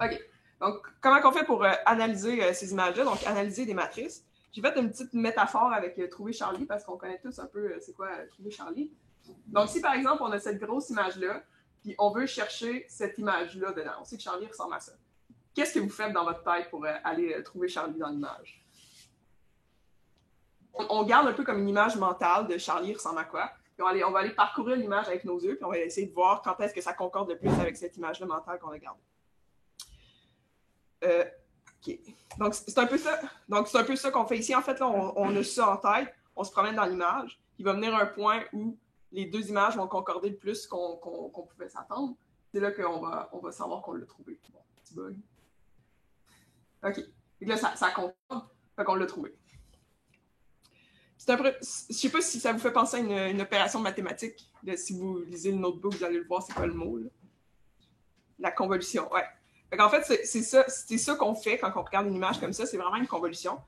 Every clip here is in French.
OK. Donc, comment on fait pour analyser ces images-là? Donc, analyser des matrices. J'ai fait une petite métaphore avec trouver Charlie parce qu'on connaît tous un peu c'est quoi trouver Charlie. Donc, si par exemple, on a cette grosse image-là, puis on veut chercher cette image-là dedans, on sait que Charlie ressemble à ça. Qu'est-ce que vous faites dans votre tête pour aller trouver Charlie dans l'image? On garde un peu comme une image mentale de Charlie ressemble à quoi. Puis on va aller parcourir l'image avec nos yeux, puis on va essayer de voir quand est-ce que ça concorde le plus avec cette image-là mentale qu'on a gardée. OK. Donc, c'est un peu ça. Donc, c'est un peu ça qu'on fait ici. En fait, là, on a ça en tête, on se promène dans l'image. Il va venir un point où les deux images vont concorder le plus qu'on pouvait s'attendre. C'est là qu'on va savoir qu'on l'a trouvé. Bon, petit bug. OK. Et là, ça concorde, fait qu'on l'a trouvé. Je ne sais pas si ça vous fait penser à une opération mathématique. Là, si vous lisez le notebook, vous allez le voir, c'est quoi le mot, là? La convolution, ouais. En fait, c'est ça qu'on fait quand on regarde une image comme ça, c'est vraiment une convolution.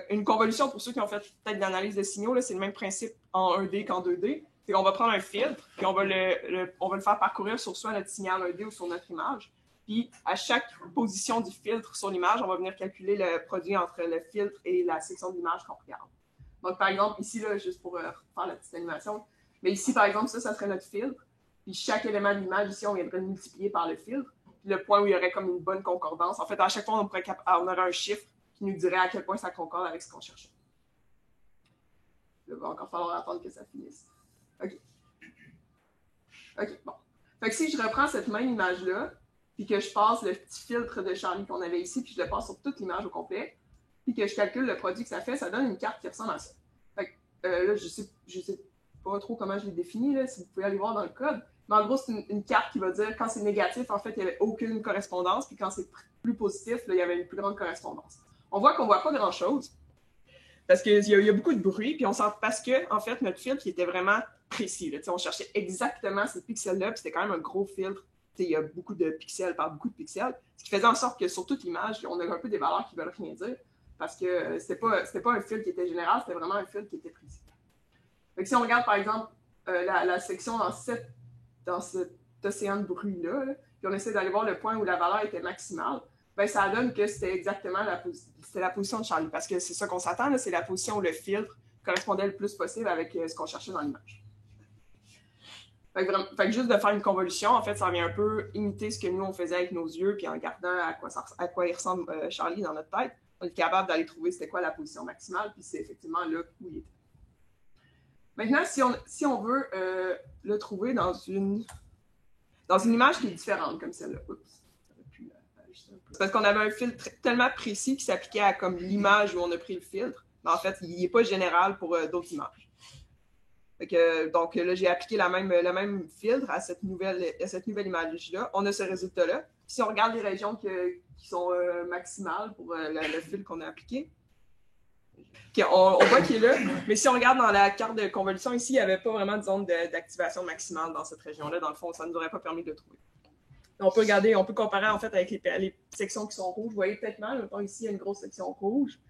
Une convolution, pour ceux qui ont fait peut-être de l'analyse de signaux, c'est le même principe en 1D qu'en 2D. C'est qu'on va prendre un filtre, puis on va le faire parcourir sur soit notre signal 1D ou sur notre image. Puis, à chaque position du filtre sur l'image, on va venir calculer le produit entre le filtre et la section de l'image qu'on regarde. Donc, par exemple, ici, là, juste pour faire la petite animation, mais ici, par exemple, ça serait notre filtre. Puis chaque élément de l'image, ici, on viendrait le multiplier par le filtre. Puis le point où il y aurait comme une bonne concordance. En fait, à chaque fois, on aurait un chiffre qui nous dirait à quel point ça concorde avec ce qu'on cherchait. Il va encore falloir attendre que ça finisse. OK. OK, bon. Fait que si je reprends cette même image-là, puis que je passe le petit filtre de Charlie qu'on avait ici, puis je le passe sur toute l'image au complet, puis que je calcule le produit que ça fait, ça donne une carte qui ressemble à ça. Fait que là, je sais pas trop comment je l'ai défini, là, si vous pouvez aller voir dans le code. Mais en gros, c'est une carte qui va dire quand c'est négatif, en fait, il n'y avait aucune correspondance, puis quand c'est plus positif, là, il y avait une plus grande correspondance. On voit qu'on ne voit pas grand-chose, parce qu'il y a beaucoup de bruit, puis on sent parce que, en fait, notre filtre il était vraiment précis. Là, on cherchait exactement ces pixels-là, puis c'était quand même un gros filtre. Il y a beaucoup de pixels par beaucoup de pixels, ce qui faisait en sorte que sur toute l'image, on a un peu des valeurs qui ne veulent rien dire, parce que c'était pas un filtre qui était général, c'était vraiment un filtre qui était précis. Donc, si on regarde, par exemple, la section dans cet océan de bruit-là, puis on essaie d'aller voir le point où la valeur était maximale, ben ça donne que c'était exactement la position de Charlie, parce que c'est ça qu'on s'attend, c'est la position où le filtre correspondait le plus possible avec ce qu'on cherchait dans l'image. Fait que juste de faire une convolution, en fait, ça vient un peu imiter ce que nous, on faisait avec nos yeux, puis en regardant à quoi il ressemble Charlie dans notre tête, on est capable d'aller trouver c'était quoi la position maximale, puis c'est effectivement là où il était. Maintenant, si on veut le trouver dans une image qui est différente, comme celle-là. Oups, ça aurait pu ajuster un peu. Parce qu'on avait un filtre tellement précis qui s'appliquait à comme l'image où on a pris le filtre. Mais en fait, il n'est pas général pour d'autres images. Donc là, j'ai appliqué le même filtre à cette nouvelle image-là. On a ce résultat-là. Si on regarde les régions qui sont maximales pour le filtre qu'on a appliqué, okay, on voit qu'il est là, mais si on regarde dans la carte de convolution ici, il n'y avait pas vraiment de zone d'activation maximale dans cette région-là. Dans le fond, ça ne nous aurait pas permis de le trouver. On peut regarder, on peut comparer en fait avec les sections qui sont rouges. Vous voyez peut-être mal, mettons, ici, il y a une grosse section rouge.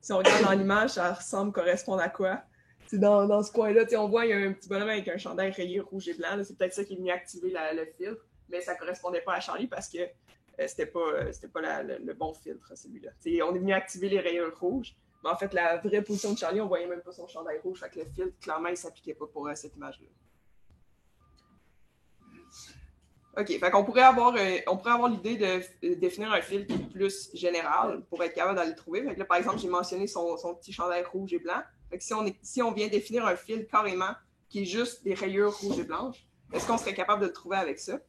Si on regarde dans l'image, ça semble correspondre à quoi? C'est dans ce coin-là, on voit, il y a un petit bonhomme avec un chandail rayé rouge et blanc. C'est peut-être ça qui est venu activer le filtre, mais ça ne correspondait pas à Charlie parce que c'était pas le bon filtre, celui-là. On est venu activer les rayures rouges. Mais en fait, la vraie position de Charlie, on ne voyait même pas son chandail rouge. Fait que le filtre, clairement, il ne s'appliquait pas pour cette image-là. OK, fait qu'on pourrait avoir l'idée de définir un filtre qui est plus général pour être capable d'aller le trouver. Fait que là, par exemple, j'ai mentionné son petit chandail rouge et blanc. Fait que si on vient définir un filtre carrément qui est juste des rayures rouges et blanches, est-ce qu'on serait capable de le trouver avec ça?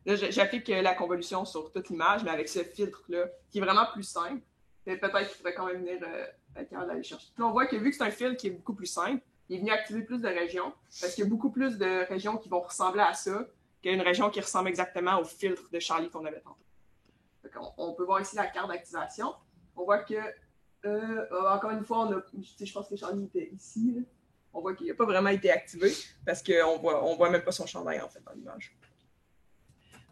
Là, j'applique la convolution sur toute l'image, mais avec ce filtre-là, qui est vraiment plus simple. Peut-être qu'il pourrait quand même venir être capable d'aller chercher. Puis là, on voit que vu que c'est un filtre qui est beaucoup plus simple, il est venu activer plus de régions, parce qu'il y a beaucoup plus de régions qui vont ressembler à ça qu'une région qui ressemble exactement au filtre de Charlie qu'on avait tantôt. On peut voir ici la carte d'activation. On voit que, encore une fois, je pense que Charlie était ici. Là. On voit qu'il n'a pas vraiment été activé, parce qu'on voit même pas son chandail, en fait, dans l'image.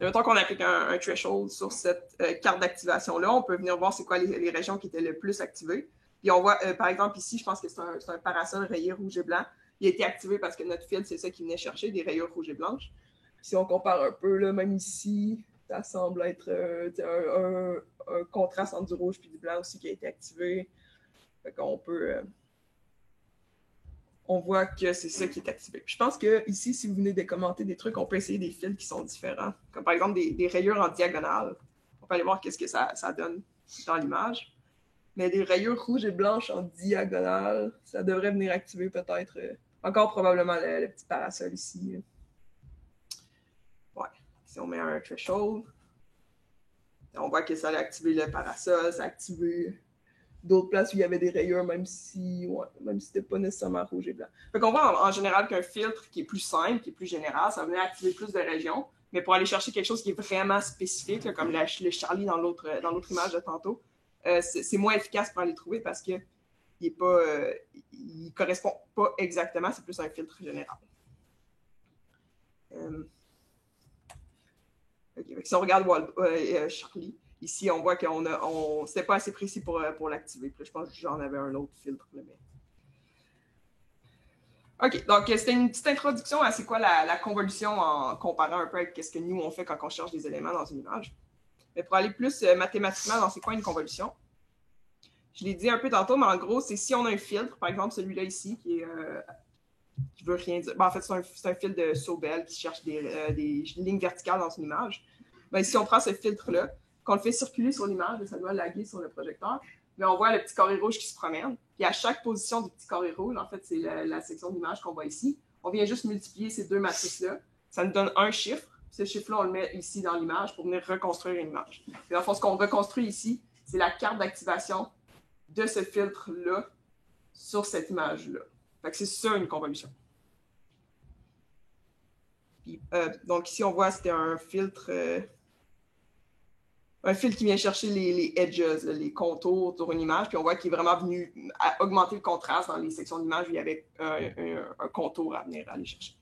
Mettons qu'on applique un threshold sur cette carte d'activation-là, on peut venir voir c'est quoi les régions qui étaient le plus activées. Puis on voit, par exemple, ici, je pense que c'est un parasol rayé rouge et blanc. Il a été activé parce que notre filtre, c'est ça qui venait chercher, des rayures rouges et blanches. Si on compare un peu, là, même ici, ça semble être un contraste entre du rouge et du blanc aussi qui a été activé. Fait qu'on peut... on voit que c'est ça qui est activé. Puis je pense que ici, si vous venez de commenter des trucs, on peut essayer des fils qui sont différents. Comme par exemple des rayures en diagonale. On peut aller voir qu'est-ce que ça donne dans l'image. Mais des rayures rouges et blanches en diagonale, ça devrait venir activer peut-être encore probablement le petit parasol ici. Ouais. Si on met un threshold, on voit que ça a activé le parasol, ça a activé d'autres places où il y avait des rayures, même si c'était pas nécessairement rouge et blanc. Fait qu'on voit en général qu'un filtre qui est plus simple, qui est plus général, ça va venir activer plus de régions. Mais pour aller chercher quelque chose qui est vraiment spécifique, là, comme le Charlie dans l'autre image de tantôt, c'est moins efficace pour aller le trouver parce qu'il ne correspond pas exactement, c'est plus un filtre général. Okay. Si on regarde Charlie, ici, on voit que c'était pas assez précis pour l'activer. Je pense que j'en avais un autre filtre. Là, mais... OK, donc c'était une petite introduction à c'est quoi la convolution en comparant un peu avec ce que nous, on fait quand on cherche des éléments dans une image. Mais pour aller plus mathématiquement dans c'est quoi une convolution, je l'ai dit un peu tantôt, mais en gros, c'est si on a un filtre, par exemple celui-là ici, qui veut rien dire. En fait, c'est un fil de Sobel qui cherche des lignes verticales dans une image. Ben, si on prend ce filtre-là, qu'on le fait circuler sur l'image, ça doit laguer sur le projecteur, mais on voit le petit carré rouge qui se promène. Puis à chaque position du petit carré rouge, en fait, c'est la section d'image qu'on voit ici. On vient juste multiplier ces deux matrices-là. Ça nous donne un chiffre. Ce chiffre-là, on le met ici dans l'image pour venir reconstruire une image. Et dans le fond, ce qu'on reconstruit ici, c'est la carte d'activation de ce filtre-là sur cette image-là. Fait que c'est ça une convolution. Puis, donc ici, on voit que c'était un filtre qui vient chercher les edges, les contours sur une image, puis on voit qu'il est vraiment venu augmenter le contraste dans les sections d'image où il y avait un contour à venir aller chercher.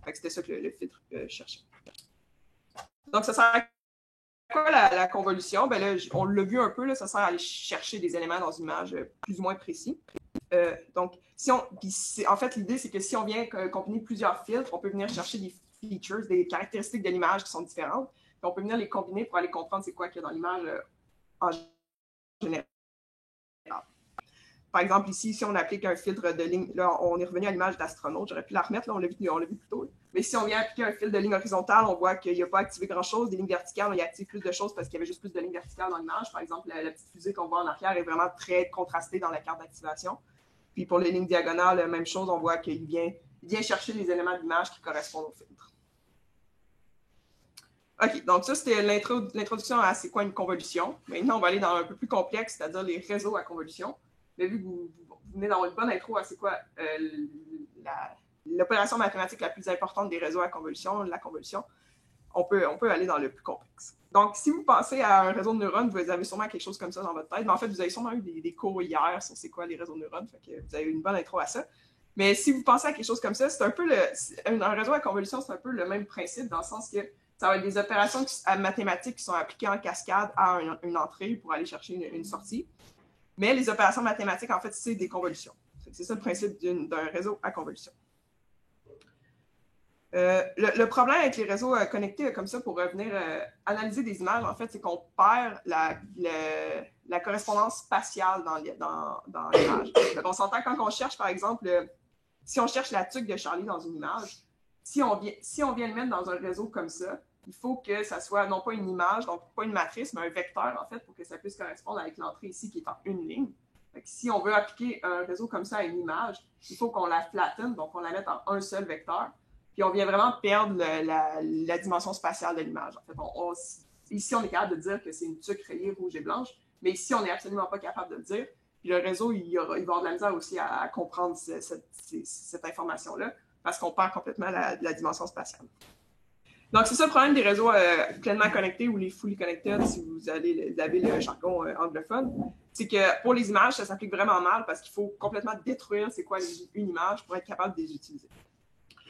Fait que c'était ça que le filtre cherchait. Donc, ça sert à quoi la convolution? Ben là, on l'a vu un peu, là, ça sert à aller chercher des éléments dans une image plus ou moins précis. Donc, en fait, l'idée, c'est que si on vient combiner plusieurs filtres, on peut venir chercher des features, des caractéristiques de l'image qui sont différentes. Puis on peut venir les combiner pour aller comprendre c'est quoi qu'il y a dans l'image en général. Par exemple, ici, si on applique un filtre de ligne, là, on est revenu à l'image d'astronaute, j'aurais pu la remettre, là, on l'a vu plus tôt. Là. Mais si on vient appliquer un filtre de ligne horizontale, on voit qu'il n'a pas activé grand-chose. Des lignes verticales, il active plus de choses parce qu'il y avait juste plus de lignes verticales dans l'image. Par exemple, la petite fusée qu'on voit en arrière est vraiment très contrastée dans la carte d'activation. Puis pour les lignes diagonales, même chose, on voit qu'il vient chercher les éléments d'image qui correspondent au filtre. OK, donc ça, c'était l'introduction à c'est quoi une convolution. Maintenant, on va aller dans un peu plus complexe, c'est-à-dire les réseaux à convolution. Mais vu que vous venez dans une bonne intro à c'est quoi l'opération mathématique la plus importante des réseaux à convolution, la convolution, on peut aller dans le plus complexe. Donc, si vous pensez à un réseau de neurones, vous avez sûrement quelque chose comme ça dans votre tête. Mais en fait, vous avez sûrement eu des cours hier sur c'est quoi les réseaux de neurones. Fait que vous avez eu une bonne intro à ça. Mais si vous pensez à quelque chose comme ça, c'est un peu un réseau à convolution, c'est un peu le même principe dans le sens que ça va être des opérations mathématiques qui sont appliquées en cascade à une entrée pour aller chercher une sortie. Mais les opérations mathématiques, en fait, c'est des convolutions. C'est ça le principe d'un réseau à convolution. Le problème avec les réseaux connectés comme ça pour revenir analyser des images, en fait, c'est qu'on perd la correspondance spatiale dans l'image. On s'entend quand on cherche, par exemple, si on cherche la tuque de Charlie dans une image, si on vient le mettre dans un réseau comme ça, il faut que ça soit non pas une image, donc pas une matrice, mais un vecteur, en fait, pour que ça puisse correspondre avec l'entrée ici qui est en une ligne. Fait que si on veut appliquer un réseau comme ça à une image, il faut qu'on la flatten, donc on la mette en un seul vecteur. Puis on vient vraiment perdre la dimension spatiale de l'image. En fait, ici, on est capable de dire que c'est une tuque rayée rouge et blanche, mais ici, on n'est absolument pas capable de le dire. Puis le réseau, il va avoir de la misère aussi à comprendre cette information-là, parce qu'on perd complètement la dimension spatiale. Donc, c'est ça le problème des réseaux pleinement connectés ou les fully connected, si vous avez le jargon anglophone. C'est que pour les images, ça s'applique vraiment mal parce qu'il faut complètement détruire c'est quoi une image pour être capable de les utiliser.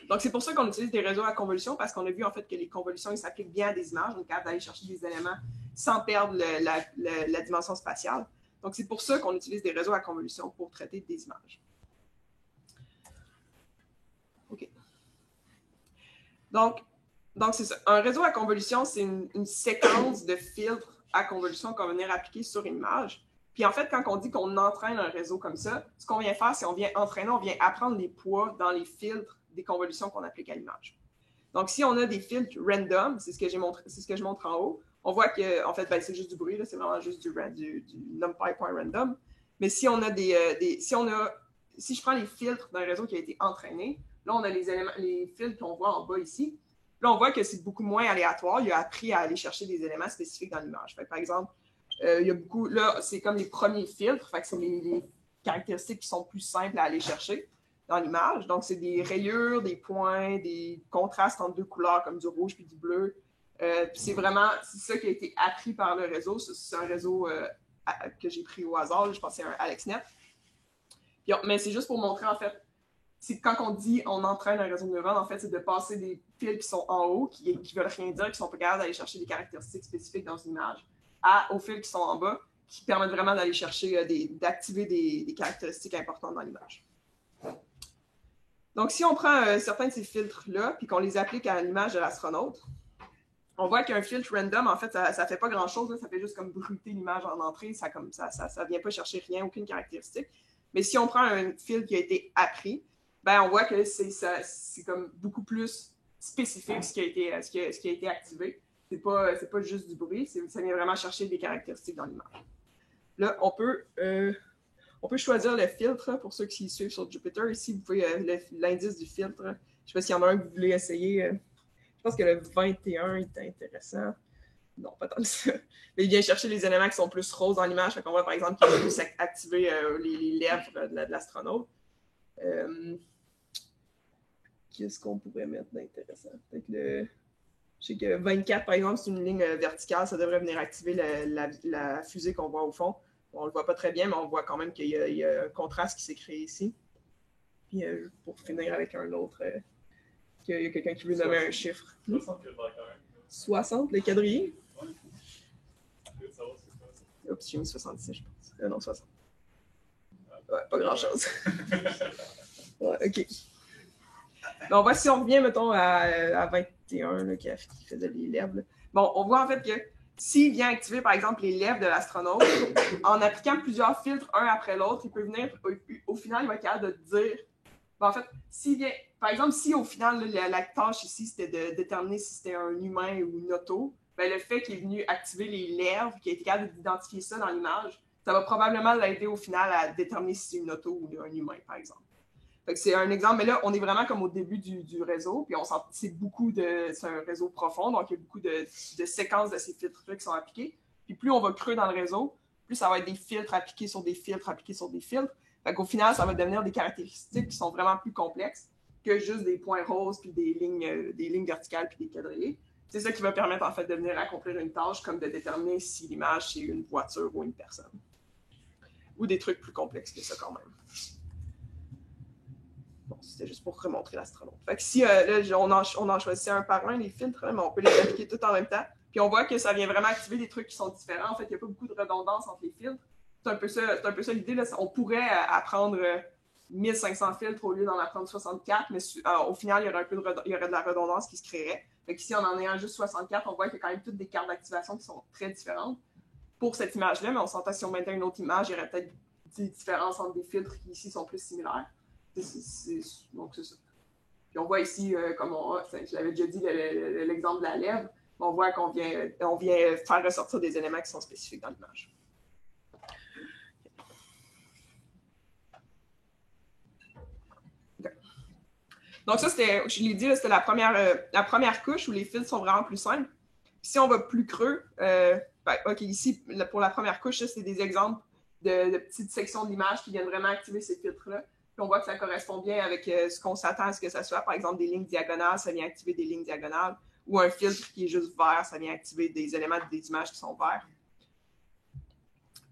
Donc, c'est pour ça qu'on utilise des réseaux à convolution parce qu'on a vu en fait que les convolutions, ils s'appliquent bien à des images. On est capable d'aller chercher des éléments sans perdre la dimension spatiale. Donc, c'est pour ça qu'on utilise des réseaux à convolution pour traiter des images. OK. Donc, Donc, c'est ça. Un réseau à convolution, c'est une séquence de filtres à convolution qu'on va venir appliquer sur une image. Puis en fait, quand on dit qu'on entraîne un réseau comme ça, ce qu'on vient faire, c'est qu'on vient entraîner, on vient apprendre les poids dans les filtres des convolutions qu'on applique à l'image. Donc, si on a des filtres random, c'est ce que je montre en haut, on voit que, en fait, ben, c'est juste du bruit, c'est vraiment juste du numpy.random. Mais si on a si je prends les filtres d'un réseau qui a été entraîné, là, on a les filtres qu'on voit en bas ici. Là, on voit que c'est beaucoup moins aléatoire. Il a appris à aller chercher des éléments spécifiques dans l'image. Par exemple, il y a beaucoup, là, c'est comme les premiers filtres. Fait que c'est les caractéristiques qui sont plus simples à aller chercher dans l'image. Donc, c'est des rayures, des points, des contrastes entre deux couleurs comme du rouge puis du bleu. C'est ça qui a été appris par le réseau. C'est un réseau que j'ai pris au hasard. Je pense que c'est un AlexNet. Puis, mais c'est juste pour montrer, en fait, c'est quand on dit on entraîne un réseau de neurones, en fait, c'est de passer des fils qui sont en haut, qui veulent rien dire, qui sont pas capables d'aller chercher des caractéristiques spécifiques dans une image, aux fils qui sont en bas, qui permettent vraiment d'aller chercher, d'activer des caractéristiques importantes dans l'image. Donc, si on prend certains de ces filtres-là, puis qu'on les applique à l'image de l'astronaute, on voit qu'un filtre random, en fait, ça fait pas grand-chose, ça fait juste comme bruiter l'image en entrée, ça vient pas chercher rien, aucune caractéristique. Mais si on prend un filtre qui a été appris, ben on voit que c'est comme beaucoup plus spécifique ce qui a été activé. C'est pas juste du bruit, ça vient vraiment chercher des caractéristiques dans l'image. Là, on peut choisir le filtre pour ceux qui suivent sur Jupyter. Ici, vous pouvez l'indice du filtre. Je ne sais pas s'il y en a un que vous voulez essayer. Je pense que le 21 est intéressant. Non, pas tant que ça. Mais il vient chercher les éléments qui sont plus roses dans l'image. Fait qu'on voit par exemple qu'il va plus activer les lèvres de l'astronaute. Qu'est-ce qu'on pourrait mettre d'intéressant? Je sais que 24, par exemple, c'est une ligne verticale. Ça devrait venir activer la fusée qu'on voit au fond. On ne le voit pas très bien, mais on voit quand même qu'il y a un contraste qui s'est créé ici. Puis pour finir avec un autre, qu'il y a quelqu'un qui veut nommer un chiffre. 60 que je vois quand même. 60, le quadrillé? Ouais. Oups, j'ai mis 66, je pense. Non, 60. Ouais, pas grand-chose. Ouais, OK. Bon, si on revient, mettons, à 21, là, qui faisait les lèvres. Là. Bon, on voit en fait que s'il vient activer, par exemple, les lèvres de l'astronaute, en appliquant plusieurs filtres un après l'autre, il peut venir, au final, il va être capable de dire... Bon, en fait, s'il vient... Par exemple, si au final, là, la tâche ici, c'était de déterminer si c'était un humain ou une auto, ben, le fait qu'il est venu activer les lèvres, qu'il a été capable d'identifier ça dans l'image, ça va probablement l'aider au final à déterminer si c'est une auto ou un humain, par exemple. Fait que c'est un exemple, mais là, on est vraiment comme au début du réseau, puis c'est un réseau profond, donc il y a beaucoup de séquences de ces filtres-là qui sont appliqués. Puis plus on va creux dans le réseau, plus ça va être des filtres appliqués sur des filtres, appliqués sur des filtres. Fait qu'au final, ça va devenir des caractéristiques qui sont vraiment plus complexes que juste des points roses, puis des lignes verticales, puis des quadrillés. C'est ça qui va permettre, en fait, de venir accomplir une tâche, comme de déterminer si l'image, c'est une voiture ou une personne. Ou des trucs plus complexes que ça, quand même. Bon, c'était juste pour remontrer l'astronaute. Fait que si, là, on en choisit un par un, les filtres, mais on peut les appliquer tout en même temps. Puis on voit que ça vient vraiment activer des trucs qui sont différents. En fait, il n'y a pas beaucoup de redondance entre les filtres. C'est un peu ça l'idée. Là. On pourrait apprendre 1500 filtres au lieu d'en apprendre 64, mais au final, il y aurait de la redondance qui se créerait. Fait qu'ici, en ayant juste 64, on voit qu'il y a quand même toutes des cartes d'activation qui sont très différentes pour cette image-là, mais on s'entend si on mettait une autre image, il y aurait peut-être des différences entre des filtres qui ici sont plus similaires. Donc, c'est ça. Puis on voit ici, comme je l'avais déjà dit, l'exemple de la lèvre, on voit qu'on vient faire ressortir des éléments qui sont spécifiques dans l'image. Okay. Donc ça, je l'ai dit, c'était la première couche où les fils sont vraiment plus simples. Puis si on va plus creux, OK, ici, pour la première couche, c'est des exemples de petites sections de l'image qui viennent vraiment activer ces filtres-là. Puis on voit que ça correspond bien avec ce qu'on s'attend à ce que ça soit. Par exemple, des lignes diagonales, ça vient activer des lignes diagonales. Ou un filtre qui est juste vert, ça vient activer des éléments des images qui sont verts.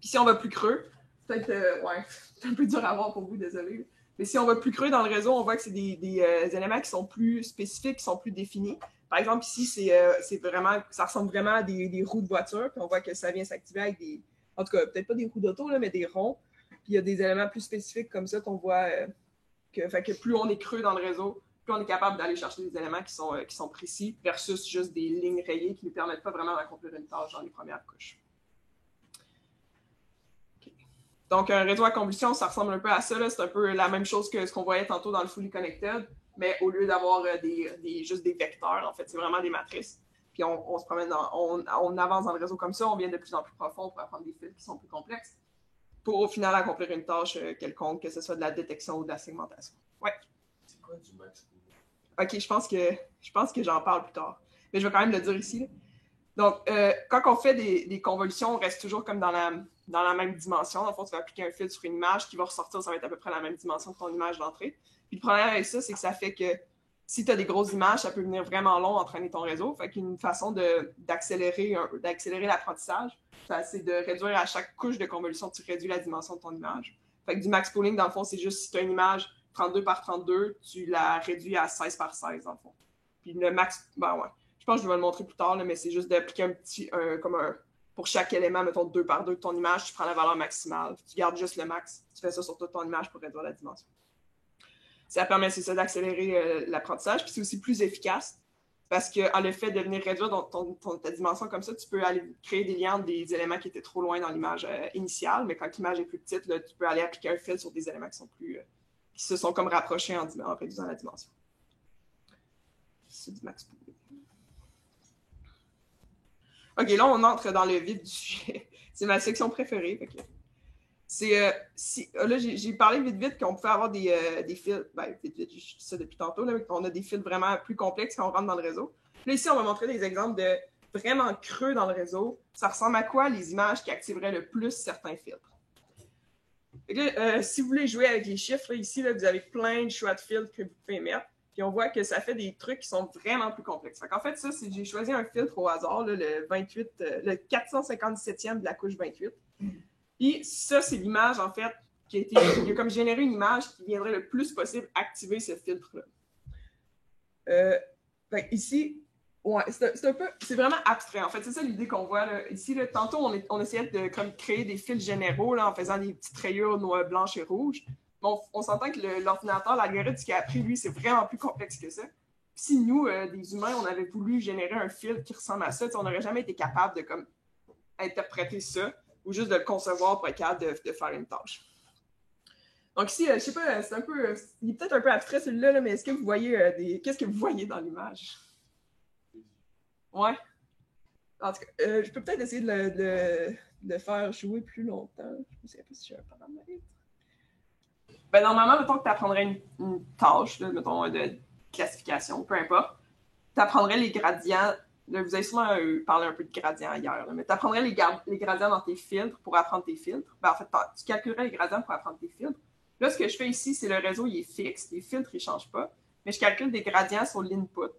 Puis si on va plus creux, peut-être, c'est un peu dur à voir pour vous, désolé. Mais si on va plus creux dans le réseau, on voit que c'est des éléments qui sont plus spécifiques, qui sont plus définis. Par exemple, ici, ça ressemble vraiment à des roues de voiture. Puis on voit que ça vient s'activer avec en tout cas, peut-être pas des roues d'auto, là, mais des ronds. Puis il y a des éléments plus spécifiques comme ça qu'on voit fait que plus on est creux dans le réseau, plus on est capable d'aller chercher des éléments qui sont précis versus juste des lignes rayées qui ne nous permettent pas vraiment d'accomplir une tâche dans les premières couches. Okay. Donc, un réseau à convolution, ça ressemble un peu à ça. C'est un peu la même chose que ce qu'on voyait tantôt dans le fully connected, mais au lieu d'avoir juste des vecteurs, en fait, c'est vraiment des matrices. Puis on se promène, on avance dans le réseau comme ça, on vient de plus en plus profond pour apprendre des fils qui sont plus complexes, pour au final accomplir une tâche quelconque, que ce soit de la détection ou de la segmentation. Ouais. C'est quoi du max pooling? OK, je pense que j'en parle plus tard. Mais je vais quand même le dire ici. Là. Donc, quand on fait des convolutions, on reste toujours comme dans la même dimension. Dans le fond, tu vas appliquer un fil sur une image qui va ressortir, ça va être à peu près la même dimension que ton image d'entrée. Puis le problème avec ça, c'est que ça fait que si tu as des grosses images, ça peut venir vraiment long entraîner ton réseau. Fait qu'une façon d'accélérer l'apprentissage, c'est de réduire à chaque couche de convolution, tu réduis la dimension de ton image. Fait que du max pooling, dans le fond, c'est juste si tu as une image 32 par 32, tu la réduis à 16 par 16, dans le fond. Puis le max, ben ouais. Je pense que je vais le montrer plus tard, là, mais c'est juste d'appliquer pour chaque élément, mettons 2 par 2 de ton image, tu prends la valeur maximale. Tu gardes juste le max. Tu fais ça sur toute ton image pour réduire la dimension. Ça permet, c'est ça, d'accélérer l'apprentissage. Puis c'est aussi plus efficace parce qu'en le fait de venir réduire ta dimension comme ça, tu peux aller créer des liens entre des éléments qui étaient trop loin dans l'image initiale, mais quand l'image est plus petite, là, tu peux aller appliquer un fil sur des éléments qui se sont comme rapprochés en réduisant la dimension. C'est du max pooling. OK, là, on entre dans le vif du sujet. C'est ma section préférée. Okay. Là, j'ai parlé vite qu'on pouvait avoir des fils. Ben, vite, je dis ça depuis tantôt, là, mais qu'on a des fils vraiment plus complexes quand on rentre dans le réseau. Là, ici, on va montrer des exemples de vraiment creux dans le réseau. Ça ressemble à quoi les images qui activeraient le plus certains filtres? Là, si vous voulez jouer avec les chiffres, là, ici, là, vous avez plein de choix de filtres que vous pouvez mettre. Puis on voit que ça fait des trucs qui sont vraiment plus complexes. En fait, ça, j'ai choisi un filtre au hasard, là, le 457e de la couche 28. Puis ça, c'est l'image, en fait, qui a comme généré une image qui viendrait le plus possible activer ce filtre-là. Ici, ouais, c'est vraiment abstrait. En fait, c'est ça l'idée qu'on voit. Là. Ici, là, tantôt, on essayait de créer des fils généraux là, en faisant des petites rayures noires, blanches et rouges. Bon, on s'entend que l'ordinateur, l'algorithme qu'il a appris, lui, c'est vraiment plus complexe que ça. Puis si nous, des humains, on avait voulu générer un fil qui ressemble à ça, on n'aurait jamais été capable de comme, interpréter ça ou juste de le concevoir pour être capable de faire une tâche. Donc ici, je sais pas, c'est un peu, il est peut-être un peu abstrait celui-là, là, mais est-ce que vous voyez qu'est-ce que vous voyez dans l'image? Ouais. En tout cas, je peux peut-être essayer de le faire jouer plus longtemps. Je ne sais pas si j'ai un paramètre. Ben, normalement, mettons que tu apprendrais une tâche, là, mettons, de classification, peu importe. Tu apprendrais les gradients. Là, vous avez sûrement parlé un peu de gradients hier, là, mais tu apprendrais les gradients dans tes filtres pour apprendre tes filtres. Ben, en fait, tu calculerais les gradients pour apprendre tes filtres. Là, ce que je fais ici, c'est le réseau, il est fixe. Les filtres, ils ne changent pas. Mais je calcule des gradients sur l'input.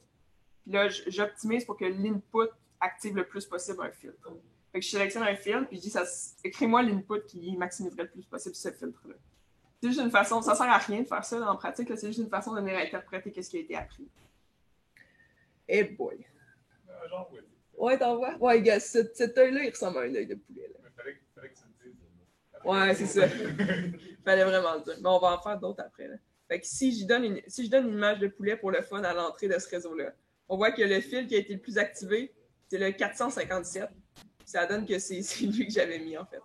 Puis là, j'optimise pour que l'input active le plus possible un filtre. Fait que je sélectionne un filtre, puis je dis, écris-moi l'input qui maximiserait le plus possible ce filtre-là. C'est juste une façon, ça sert à rien de faire ça en pratique, c'est juste une façon de venir interpréter ce qui a été appris. Eh boy. Genre, oui. Ouais, t'en vois? Ouais, gars, cet œil-là, il ressemble à un œil de poulet. Là. Mais fallait que tu le dises. Ouais, c'est ça. Fallait vraiment le dire. Mais on va en faire d'autres après. Là. Fait que si je donne une image de poulet pour le fun à l'entrée de ce réseau-là, on voit que le fil qui a été le plus activé, c'est le 457. Ça donne que c'est lui que j'avais mis, en fait.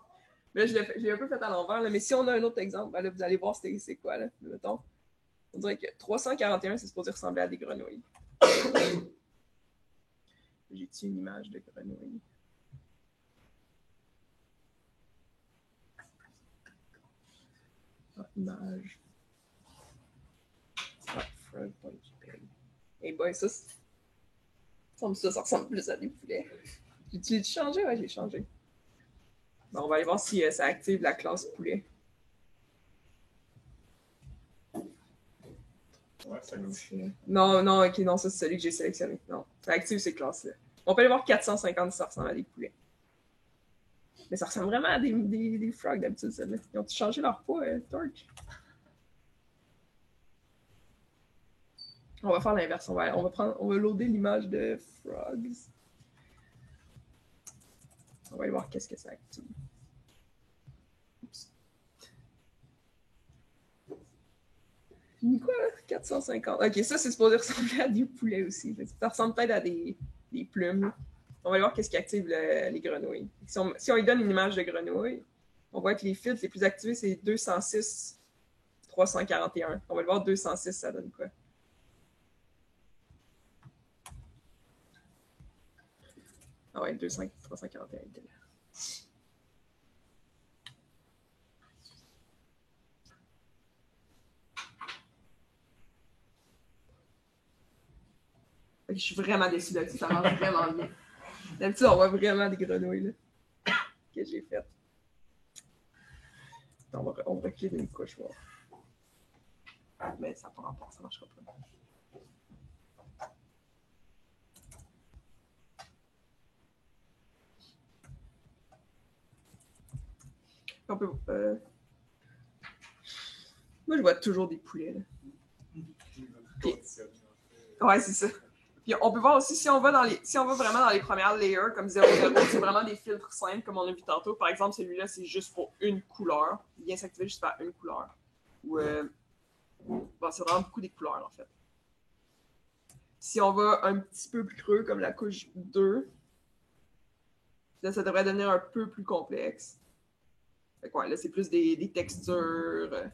Mais là, je l'ai un peu fait à l'envers. Mais si on a un autre exemple, ben là, vous allez voir c'est quoi. Là, mettons. On dirait que 341, c'est supposé ressembler à des grenouilles. J'ai-tu une image de grenouille? Image. Frog, JPEG. Et boy, ça ressemble plus à des poulets. J'ai changé? Ouais, j'ai changé. Bon, on va aller voir si ça active la classe poulet. Ouais, ça non, ok, non, ça c'est celui que j'ai sélectionné. Non, ça active ces classes-là. On peut aller voir 450 si ça ressemble à des poulets. Mais ça ressemble vraiment à des frogs d'habitude, celle-là. Ils ont changé leur poids, Torch? On va faire l'inverse. On va loader l'image de frogs. On va aller voir qu'est-ce que ça active. Oups. J'ai mis quoi, là? 450. Ok, ça, c'est supposé ressembler à des poulets aussi. Ça ressemble peut-être à des plumes. Là. On va aller voir qu'est-ce qui active les grenouilles. Si on lui donne une image de grenouille, on voit que les filtres les plus activés, c'est 206, 341. On va le voir 206, ça donne quoi? Ah ouais, 200, 341. Je suis vraiment déçue là-dessus, ça marche vraiment bien. D'habitude, on voit vraiment des grenouilles là, que j'ai faites. On va reclier d'une couche, voir. Mais ça prend rapport, ça marchera pas. On peut, moi, je vois toujours des poulets. Là. Puis, ouais, c'est ça. Puis on peut voir aussi, si on va vraiment dans les premières layers, comme 0, c'est vraiment des filtres simples, comme on a vu tantôt. Par exemple, celui-là, c'est juste pour une couleur. Il vient s'activer juste par une couleur. Ou, bon, c'est vraiment beaucoup des couleurs, en fait. Si on va un petit peu plus creux, comme la couche 2, là, ça devrait devenir un peu plus complexe. Fait que ouais, là, c'est plus des textures.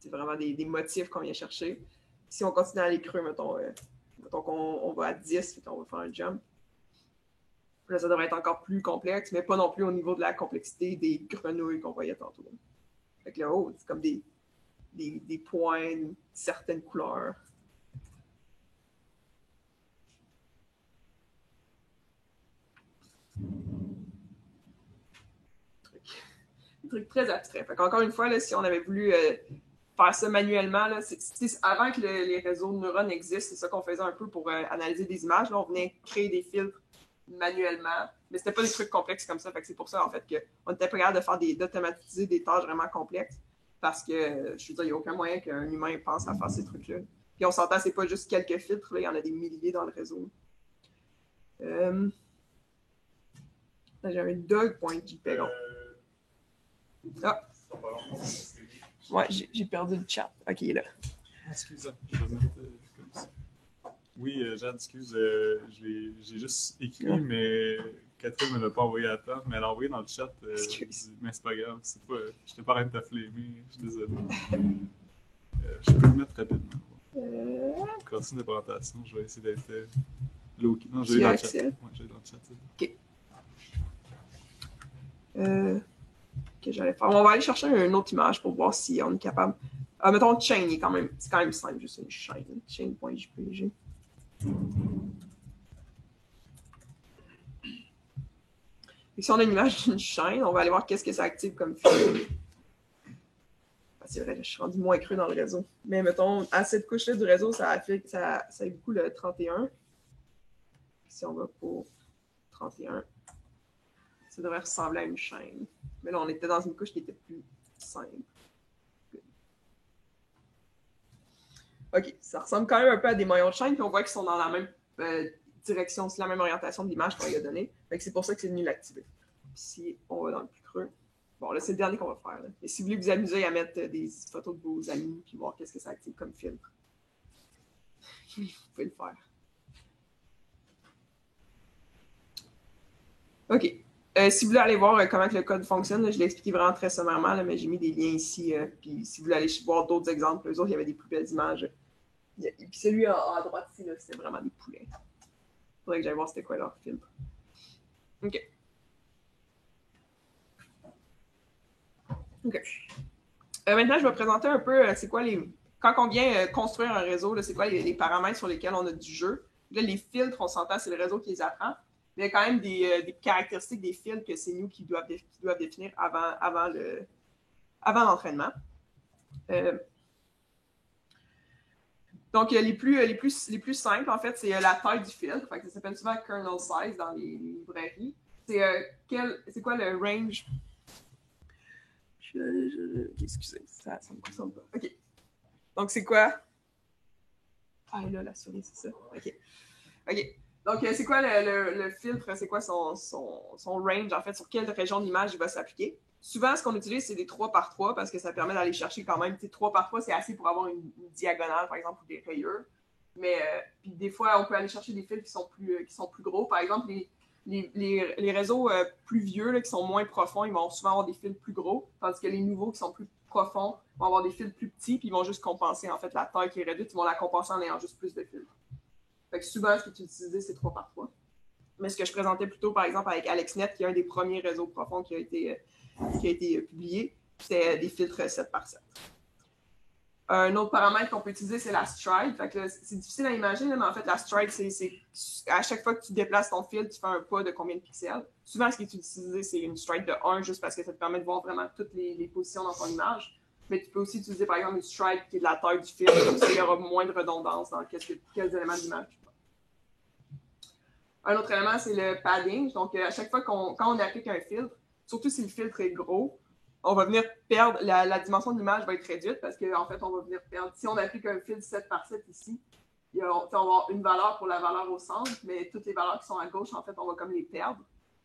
C'est vraiment des motifs qu'on vient chercher. Si on continue à aller creux, mettons qu'on va à 10, on va faire un jump. Là, ça devrait être encore plus complexe, mais pas non plus au niveau de la complexité des grenouilles qu'on voyait tantôt. Fait que là, oh, c'est comme des points, certaines couleurs. Des trucs très abstraits. Fait qu'encore une fois, là, si on avait voulu faire ça manuellement, là, avant que les réseaux de neurones existent, c'est ça qu'on faisait un peu pour analyser des images. Là, on venait créer des filtres manuellement, mais c'était pas des trucs complexes comme ça. Fait que c'est pour ça, en fait, qu'on était pas capable de faire d'automatiser des tâches vraiment complexes parce que, je veux dire, il n'y a aucun moyen qu'un humain pense à faire ces trucs-là. Puis on s'entend, c'est pas juste quelques filtres, là, il y en a des milliers dans le réseau. J'ai un dog.jpg. Ah! Ouais, j'ai perdu le chat. Ok, là. Excuse-moi, je vais mettre comme ça. Oui, Jeanne, excuse, j'ai juste écrit, ouais. Mais Catherine ne me l'a pas envoyé à temps, mais elle l'a envoyé dans le chat. Mais c'est pas grave, je t'ai pas arrêté de t'afflémer, je suis désolé. Je peux le mettre rapidement. Continue la présentation, je vais essayer d'être low-key. Non, j'ai eu dans le chat. Ouais, j'ai eu dans le chat. Ok. Que j'allais faire. On va aller chercher une autre image pour voir si on est capable. Mettons, chain, c'est quand même simple, juste une chaîne. Chain.jpg. Et si on a une image d'une chaîne, on va aller voir qu'est-ce que ça active comme fil. C'est vrai, je suis rendu moins creux dans le réseau. Mais mettons, à cette couche-là du réseau, ça a beaucoup le 31. Si on va pour 31, ça devrait ressembler à une chaîne. Mais là, on était dans une couche qui était plus simple. OK, ça ressemble quand même un peu à des maillons de chaîne, puis on voit qu'ils sont dans la même direction, c'est la même orientation de l'image qu'on lui a donnée. C'est pour ça que c'est venu l'activer. Si on va dans le plus creux, bon, là, c'est le dernier qu'on va faire. Là. Et si vous voulez vous amuser à mettre des photos de vos amis, puis voir qu'est-ce que ça active comme filtre, vous pouvez le faire. OK. Si vous voulez aller voir comment le code fonctionne, là, je l'ai expliqué vraiment très sommairement, là, mais j'ai mis des liens ici. Puis si vous voulez aller voir d'autres exemples, eux autres, il y avait des plus belles images. Et puis celui à droite ici, c'était vraiment des poulets. Il faudrait que j'aille voir c'était quoi leur filtre. OK. Maintenant, je vais présenter un peu c'est quoi les. Quand on vient construire un réseau, c'est quoi les paramètres sur lesquels on a du jeu. Là, les filtres, on s'entend, c'est le réseau qui les apprend. Mais il y a quand même des caractéristiques des filtres que c'est nous qui doivent définir avant l'entraînement. Donc, les plus simples, en fait, c'est la taille du filtre. Fait que ça s'appelle souvent kernel size dans les librairies. C'est quoi le range? Excusez, ça ne me concerne pas. OK. Donc, c'est quoi? Ah, là, la souris, c'est ça. OK. Donc, c'est quoi le filtre? C'est quoi son range, en fait, sur quelle région d'image il va s'appliquer? Souvent, ce qu'on utilise, c'est des 3 par 3 parce que ça permet d'aller chercher quand même. 3 par 3, c'est assez pour avoir une diagonale, par exemple, ou des rayures. Mais puis des fois, on peut aller chercher des fils qui sont plus gros. Par exemple, les réseaux plus vieux, là, qui sont moins profonds, ils vont souvent avoir des fils plus gros, tandis que les nouveaux qui sont plus profonds vont avoir des fils plus petits, puis ils vont juste compenser en fait la taille qui est réduite, ils vont la compenser en ayant juste plus de fils. Fait que souvent, ce que tu utilisais, c'est 3 par 3. Mais ce que je présentais plutôt, par exemple, avec AlexNet, qui est un des premiers réseaux profonds qui a été publié, c'était des filtres 7 par 7. Un autre paramètre qu'on peut utiliser, c'est la stride. Fait que c'est difficile à imaginer, mais en fait, la stride, c'est à chaque fois que tu déplaces ton fil, tu fais un pas de combien de pixels. Souvent, ce qui est utilisé, c'est une stride de 1, juste parce que ça te permet de voir vraiment toutes les positions dans ton image. Mais tu peux aussi utiliser, par exemple, une stride qui est de la taille du fil, comme ça, il y aura moins de redondance dans quels éléments d'image tu prends. Un autre élément, c'est le padding. Donc, à chaque fois quand on applique un filtre, surtout si le filtre est gros, on va venir perdre, la dimension de l'image va être réduite parce qu'en fait, on va venir perdre. Si on applique un filtre 7 par 7 ici, on va avoir une valeur pour la valeur au centre, mais toutes les valeurs qui sont à gauche, en fait, on va comme les perdre.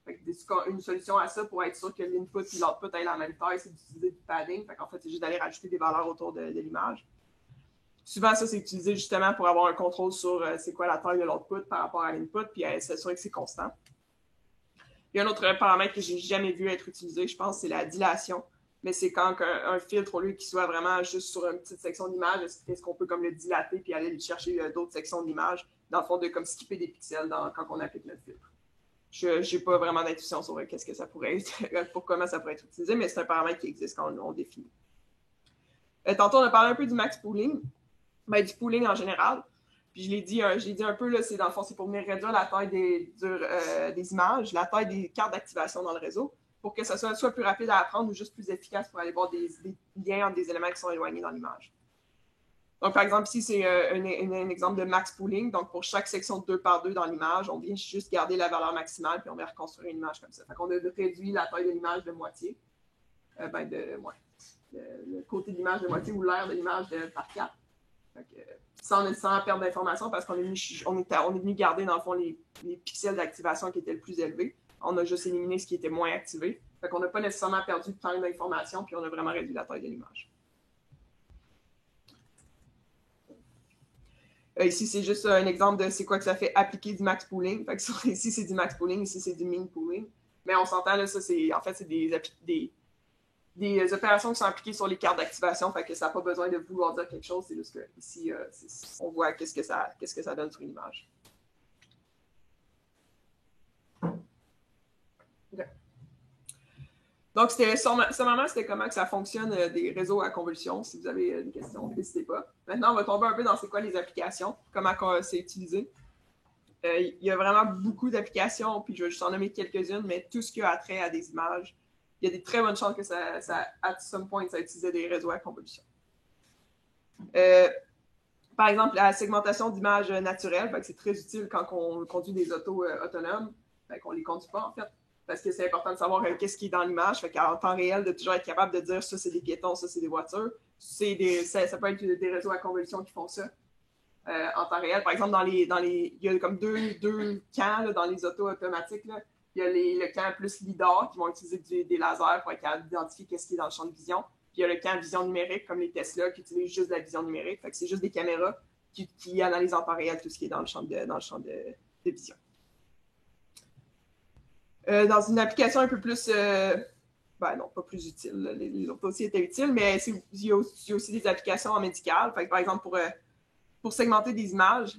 Fait que une solution à ça pour être sûr que l'input et l'output aient la même taille, c'est d'utiliser du padding. Fait qu'en fait, c'est juste d'aller rajouter des valeurs autour de l'image. Souvent, ça, c'est utilisé justement pour avoir un contrôle sur c'est quoi la taille de l'output par rapport à l'input, puis s'assurer que c'est constant. Il y a un autre paramètre que j'ai jamais vu être utilisé, je pense, c'est la dilation. Mais c'est quand un filtre, au lieu qu'il soit vraiment juste sur une petite section d'image, est-ce qu'on peut comme le dilater puis aller chercher d'autres sections d'image, dans le fond, de comme skipper des pixels quand on applique notre filtre. Je n'ai pas vraiment d'intuition sur qu'est-ce que ça pourrait être, pour comment ça pourrait être utilisé, mais c'est un paramètre qui existe quand on définit. Tantôt, on a parlé un peu du max pooling, du pooling en général. Puis je l'ai dit un peu, là, c'est dans le fond, c'est pour venir réduire la taille des images, la taille des cartes d'activation dans le réseau, pour que ça soit plus rapide à apprendre ou juste plus efficace pour aller voir des liens entre des éléments qui sont éloignés dans l'image. Donc, par exemple, ici, c'est un exemple de max pooling. Donc, pour chaque section de 2 par 2 dans l'image, on vient juste garder la valeur maximale, puis on vient reconstruire une image comme ça. Fait qu'on a réduit la taille de l'image de moitié. Le côté de l'image de moitié ou l'aire de l'image par 4. Sans perdre d'informations parce qu'on est venu garder, dans le fond, les pixels d'activation qui étaient le plus élevés. On a juste éliminé ce qui était moins activé. Fait qu'on n'a pas nécessairement perdu tant d'informations, puis on a vraiment réduit la taille de l'image. Ici, c'est juste un exemple de c'est quoi que ça fait appliquer du max pooling. Fait que ici, c'est du max pooling, ici, c'est du min pooling. Mais on s'entend, là, ça, c'est des opérations qui sont appliquées sur les cartes d'activation, fait que ça n'a pas besoin de vouloir dire quelque chose, c'est juste que ici, on voit qu'est-ce que ça donne sur une image. Okay. Donc, sommairement, c'était comment que ça fonctionne des réseaux à convolution. Si vous avez des questions, n'hésitez pas. Maintenant, on va tomber un peu dans c'est quoi les applications, comment c'est utilisé. Il y a vraiment beaucoup d'applications, puis je vais juste en nommer quelques-unes, mais tout ce qui a trait à des images, il y a des très bonnes chances que ça at some point, ça utilisait des réseaux à convolution. Par exemple, la segmentation d'images naturelles, c'est très utile quand on conduit des autos autonomes. On ne les conduit pas, en fait, parce que c'est important de savoir qu'est-ce qui est dans l'image. En temps réel, de toujours être capable de dire ça, c'est des piétons, ça, c'est des voitures. Ça peut être des réseaux à convolution qui font ça en temps réel. Par exemple, il y a comme deux camps là, dans les autos automatiques. Là. Il y a le camp plus LIDAR qui vont utiliser des lasers pour être capable d'identifier qu'est-ce qui est dans le champ de vision. Puis il y a le camp vision numérique, comme les Tesla, qui utilisent juste la vision numérique. Fait que c'est juste des caméras qui analysent en temps réel tout ce qui est dans le champ de vision. Dans une application un peu plus... non, pas plus utile. Les autres aussi étaient utiles, mais il y a aussi des applications en médical. Fait que, par exemple, pour segmenter des images...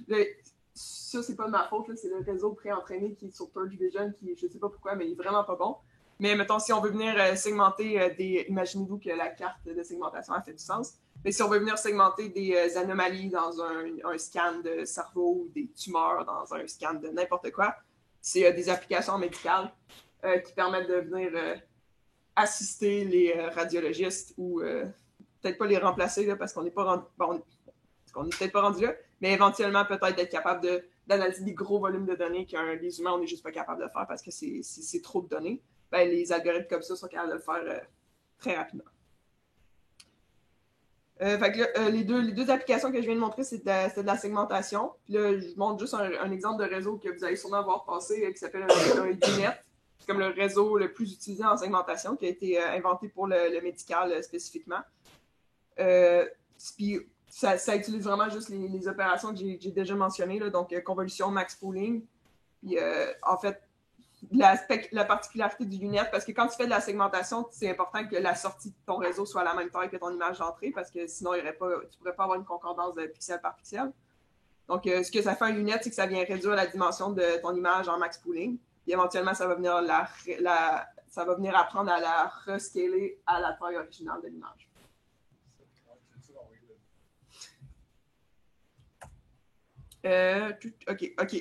Ça, c'est pas de ma faute, là, c'est le réseau pré-entraîné qui est sur Purge Vision, qui, je sais pas pourquoi, mais il est vraiment pas bon. Mais mettons, si on veut venir segmenter imaginez-vous que la carte de segmentation a fait du sens, mais si on veut venir segmenter des anomalies dans un scan de cerveau ou des tumeurs dans un scan de n'importe quoi, c'est des applications médicales qui permettent de venir assister les radiologistes ou peut-être pas les remplacer là, parce qu'on n'est pas rendu... on n'est peut-être pas rendu là, mais éventuellement, peut-être d'être capable d'analyser des gros volumes de données que les humains, on n'est juste pas capable de faire parce que c'est trop de données. Les algorithmes comme ça sont capables de le faire très rapidement. Les deux applications que je viens de montrer, c'est de la segmentation. Puis là, je montre juste un exemple de réseau que vous allez sûrement voir passer qui s'appelle un DNet. C'est comme le réseau le plus utilisé en segmentation qui a été inventé pour le médical spécifiquement. Puis ça utilise vraiment juste les opérations que j'ai déjà mentionnées, là, donc convolution, max pooling. Puis en fait, la particularité du lunettes, parce que quand tu fais de la segmentation, c'est important que la sortie de ton réseau soit à la même taille que ton image d'entrée, parce que sinon, tu ne pourrais pas avoir une concordance de pixel par pixel. Donc, ce que ça fait un lunette, c'est que ça vient réduire la dimension de ton image en max pooling. Puis éventuellement, ça va venir apprendre à la rescaler à la taille originale de l'image. OK.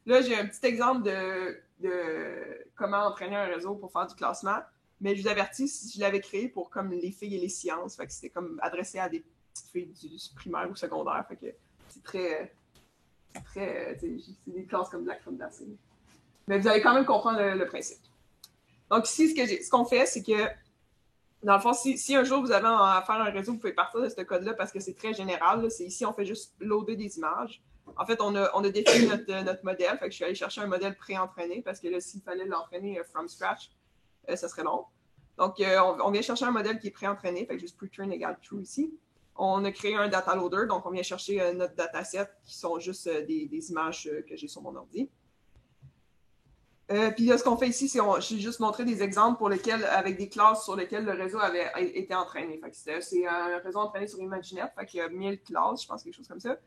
Là, j'ai un petit exemple de comment entraîner un réseau pour faire du classement. Mais je vous avertis, je l'avais créé pour comme les filles et les sciences. Fait que c'était comme adressé à des petites filles du primaire ou secondaire. Fait que c'est c'est des classes comme de la crème glacée. Mais vous allez quand même comprendre le principe. Donc ici, ce qu'on fait, c'est que dans le fond, si un jour vous avez à faire un réseau, vous pouvez partir de ce code-là parce que c'est très général. C'est ici, on fait juste loader des images. En fait, on a défini notre modèle. Fait que je suis allé chercher un modèle pré-entraîné parce que là, s'il fallait l'entraîner from scratch, ça serait long. Donc, on vient chercher un modèle qui est pré-entraîné. Fait que juste pre-train égale true ici. On a créé un data loader. Donc, on vient chercher notre dataset qui sont juste des images que j'ai sur mon ordi. Puis là, ce qu'on fait ici, c'est j'ai juste montré des exemples pour lesquels, avec des classes sur lesquelles le réseau avait été entraîné. Fait que c'est un réseau entraîné sur ImageNet. Fait qu'il y a 1000 classes, je pense, quelque chose comme ça.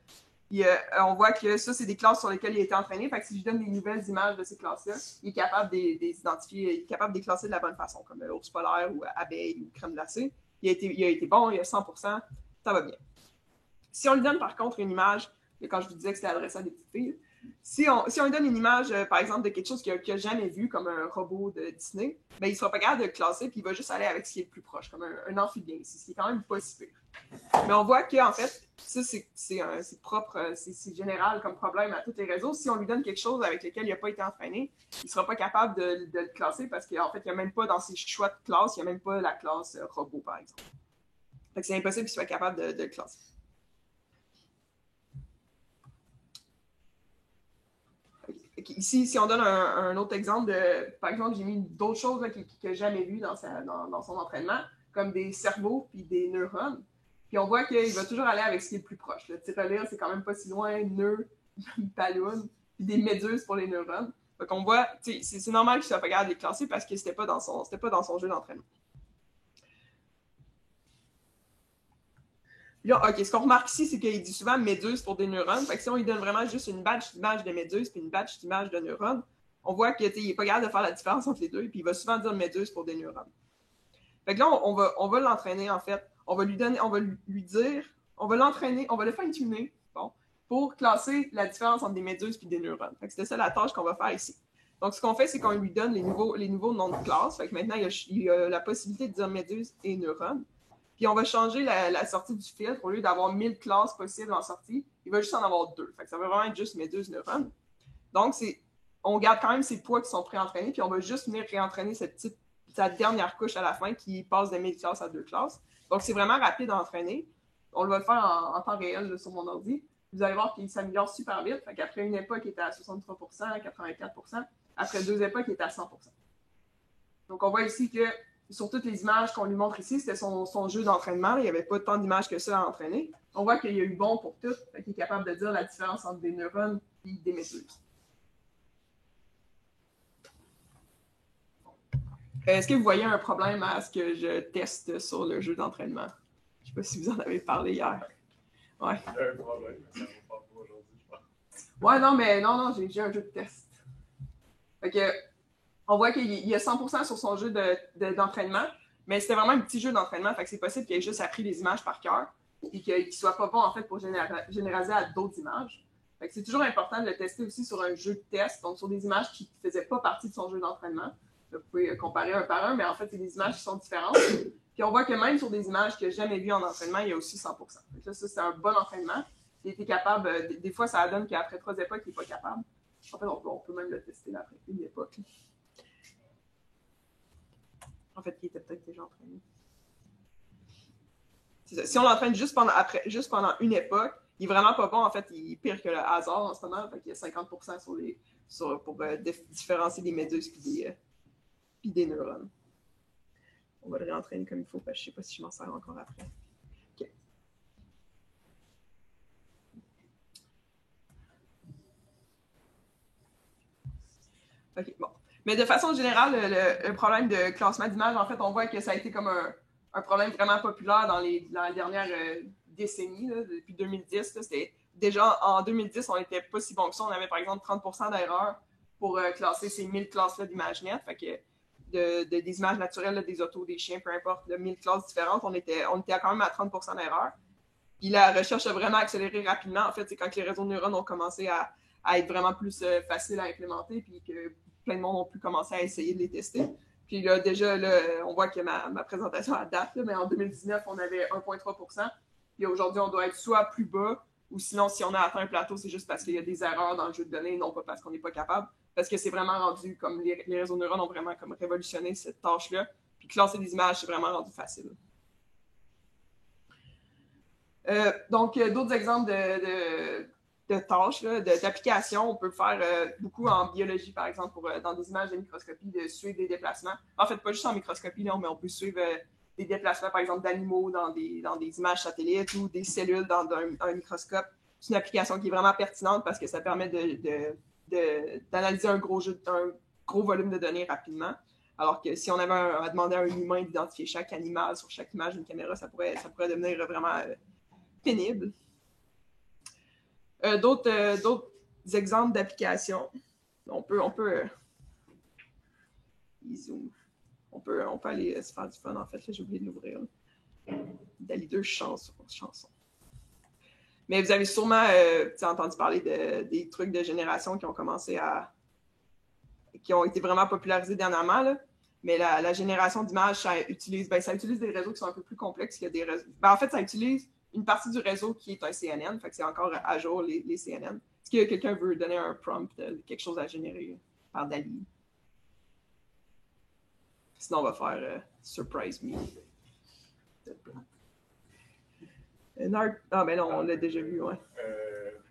Puis on voit que ça, c'est des classes sur lesquelles il a été entraîné. Fait que si je donne des nouvelles images de ces classes-là, il est capable de les identifier, il est capable de les classer de la bonne façon, comme ours polaire ou abeille ou crème glacée. Il a été bon, il a 100%, ça va bien. Si on lui donne par contre une image, quand je vous disais que c'était adressé à des petites filles, si on lui donne une image, par exemple, de quelque chose qu'il n'a jamais vu, comme un robot de Disney, ben, il ne sera pas capable de le classer, puis il va juste aller avec ce qui est le plus proche, comme un amphibien, ce qui est quand même pas si pire. Mais on voit qu'en fait, ça, c'est propre, c'est général comme problème à tous les réseaux. Si on lui donne quelque chose avec lequel il n'a pas été entraîné, il ne sera pas capable de le classer parce qu'en fait, il n'y a même pas dans ses choix de classe, il n'y a même pas la classe robot, par exemple. Fait que c'est impossible qu'il soit capable de le classer. Okay. Ici, si on donne un autre exemple, par exemple, j'ai mis d'autres choses qu'il n'a jamais vues dans son entraînement, comme des cerveaux puis des neurones. Puis on voit qu'il va toujours aller avec ce qui est le plus proche. Le tyrolire, c'est quand même pas si loin, nœud, palloune, puis des méduses pour les neurones. Donc on voit, c'est normal qu'il soit pas capable de les classer parce que c'était pas dans son jeu d'entraînement. Là, OK, ce qu'on remarque ici, c'est qu'il dit souvent méduse pour des neurones. Fait que si on lui donne vraiment juste une batch d'image de méduse puis une batch d'image de neurones, on voit qu'il n'est pas capable de faire la différence entre les deux, puis il va souvent dire méduse pour des neurones. Fait que là, on va l'entraîner, en fait. On va lui dire, on va l'entraîner, on va le fine-tuner, pour classer la différence entre des méduses et des neurones. Fait que c'était ça la tâche qu'on va faire ici. Donc, ce qu'on fait, c'est qu'on lui donne les nouveaux noms de classe. Fait que maintenant, il a la possibilité de dire méduse et neurones. Puis, on va changer la sortie du filtre. Au lieu d'avoir 1000 classes possibles en sortie, il va juste en avoir 2. Fait que ça va vraiment être juste méduse, neurones. Donc, on garde quand même ces poids qui sont pré-entraînés, puis on va juste venir réentraîner sa dernière couche à la fin qui passe de 1000 classes à 2 classes. Donc, c'est vraiment rapide à entraîner. On va le faire en temps réel là, sur mon ordi. Vous allez voir qu'il s'améliore super vite. Fait qu'après une époque, il était à 63%, à 84%. Après 2 époques, il était à 100%. Donc, on voit ici que sur toutes les images qu'on lui montre ici, c'était son jeu d'entraînement. Il n'y avait pas tant d'images que ça à entraîner. On voit qu'il y a eu bon pour tout. Fait qu'il est capable de dire la différence entre des neurones et des méduses. Est-ce que vous voyez un problème à ce que je teste sur le jeu d'entraînement? Je ne sais pas si vous en avez parlé hier. Ouais. Il y a un problème, mais ça ne va pas aujourd'hui, je pense. Ouais, non, j'ai un jeu de test. Fait que, on voit qu'il y a 100% sur son jeu d'entraînement, mais c'était vraiment un petit jeu d'entraînement. Fait que c'est possible qu'il ait juste appris les images par cœur et qu'il ne soit pas bon en fait pour généraliser à d'autres images. Fait que c'est toujours important de le tester aussi sur un jeu de test, donc sur des images qui ne faisaient pas partie de son jeu d'entraînement. Vous pouvez comparer un par un, mais en fait, c'est des images qui sont différentes. Puis on voit que même sur des images qu'il n'a jamais vues en entraînement, il y a aussi 100%. Donc là, ça, c'est un bon entraînement. Il était capable, des fois, ça donne qu'après 3 époques, il n'est pas capable. En fait, on peut même le tester là, après une époque. En fait, il était peut-être déjà entraîné. C'est ça. Si on l'entraîne juste pendant une époque, il n'est vraiment pas bon. En fait, il est pire que le hasard en ce moment. Fait qu'il y a 50% pour différencier des méduses et puis des neurones. On va le réentraîner comme il faut, parce que je ne sais pas si je m'en sers encore après. OK. OK, bon. Mais de façon générale, le problème de classement d'images, en fait, on voit que ça a été comme un problème vraiment populaire dans la dernière décennie, là, depuis 2010. C'était déjà en 2010, on n'était pas si bon que ça. On avait par exemple 30% d'erreurs pour classer ces 1000 classes-là d'images nettes. Fait que des images naturelles, là, des autos, des chiens, peu importe, de 1000 classes différentes, on était quand même à 30% d'erreurs. Puis la recherche a vraiment accéléré rapidement. En fait, c'est quand les réseaux de neurones ont commencé à être vraiment plus faciles à implémenter, puis que plein de monde ont pu commencer à essayer de les tester. Puis là, déjà, là, on voit que ma présentation a date, là, mais en 2019, on avait 1,3%. Puis aujourd'hui, on doit être soit plus bas, ou sinon, si on a atteint un plateau, c'est juste parce qu'il y a des erreurs dans le jeu de données, non pas parce qu'on n'est pas capable. Parce que c'est vraiment rendu, comme les réseaux de neurones ont vraiment comme révolutionné cette tâche-là. Puis classer des images, c'est vraiment rendu facile. Donc, d'autres exemples de tâches, d'applications. On peut le faire beaucoup en biologie, par exemple, dans des images de microscopie, de suivre des déplacements. En fait, pas juste en microscopie, non, mais on peut suivre des déplacements, par exemple, d'animaux dans des images satellites ou des cellules dans un microscope. C'est une application qui est vraiment pertinente parce que ça permet d'analyser un gros volume de données rapidement. Alors que si on avait à demander à un humain d'identifier chaque animal sur chaque image d'une caméra, ça pourrait devenir vraiment pénible. D'autres exemples d'applications. On peut aller se faire du fun, en fait. Là, j'ai oublié de l'ouvrir. DALL-E 2 chanson. Mais vous avez sûrement entendu parler des trucs de génération qui ont été vraiment popularisés dernièrement. Là. Mais la génération d'images, ça utilise des réseaux qui sont un peu plus complexes que des réseaux. En fait, ça utilise une partie du réseau qui est un CNN, fait que c'est encore à jour les CNN. Est-ce que quelqu'un veut donner un prompt, quelque chose à générer par DALL-E? Sinon, on va faire Surprise Me. Ah, ben non, on l'a déjà vu, ouais.